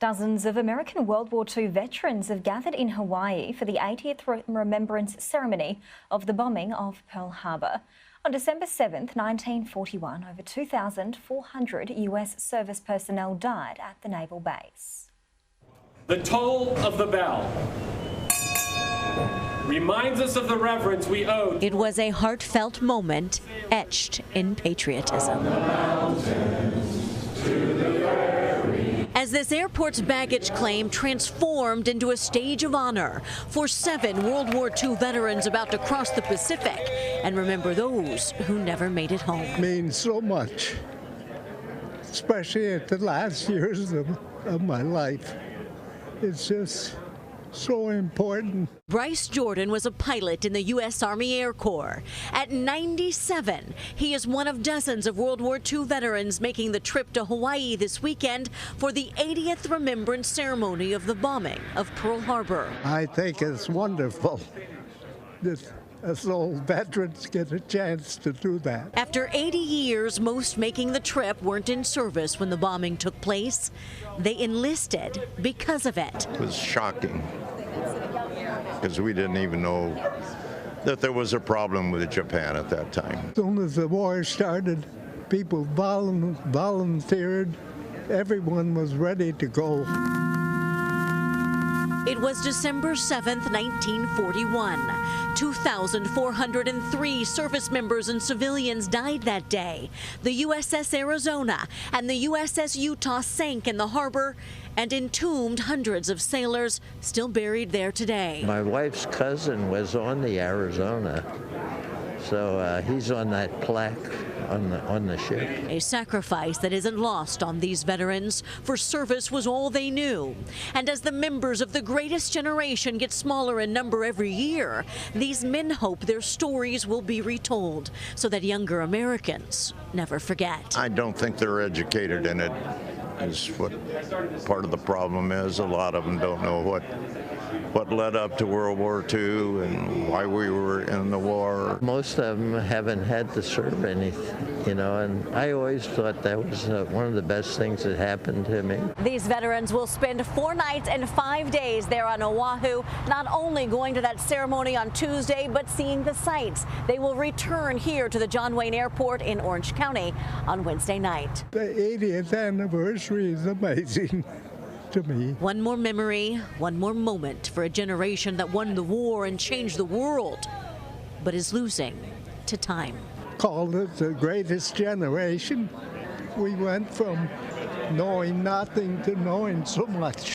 Dozens of American World War II veterans have gathered in Hawaii for the 80th remembrance ceremony of the bombing of Pearl Harbor. On December 7th, 1941, over 2,400 US service personnel died at the naval base. The toll of the bell reminds us of the reverence we owe. It was a heartfelt moment etched in patriotism. As this airport's baggage claim transformed into a stage of honor for 7 World War II veterans about to cross the Pacific and remember those who never made it home. It means so much, especially at the last years of my life. It's just so important. Bryce Jordan was a pilot in the U.S. Army Air Corps. At 97, he is one of dozens of World War II veterans making the trip to Hawaii this weekend for the 80th remembrance ceremony of the bombing of Pearl Harbor. I think it's wonderful that us old veterans get a chance to do that. After 80 years, most making the trip weren't in service when the bombing took place. They enlisted because of it. It was shocking because we didn't even know that there was a problem with Japan at that time. As soon as the war started, people volunteered. Everyone was ready to go. It was December 7th, 1941. 2,403 service members and civilians died that day. The USS Arizona and the USS Utah sank in the harbor and entombed hundreds of sailors still buried there today. My wife's cousin was on the Arizona, so he's on that plaque on the ship. A sacrifice that isn't lost on these veterans, for service was all they knew. And as the members of the greatest generation get smaller in number every year, these men hope their stories will be retold so that younger Americans never forget. I don't think they're educated in it, is what part of the problem is. A lot of them don't know what led up to World War II and why we were in the war. Most of them haven't had to serve anything, you know, and I always thought that was one of the best things that happened to me. These veterans will spend 4 nights and 5 days there on Oahu, not only going to that ceremony on Tuesday, but seeing the sights. They will return here to the John Wayne Airport in Orange County on Wednesday night. The 80th anniversary is amazing to me. One more memory, one more moment for a generation that won the war and changed the world, but is losing to time. Called it the greatest generation. We went from knowing nothing to knowing so much.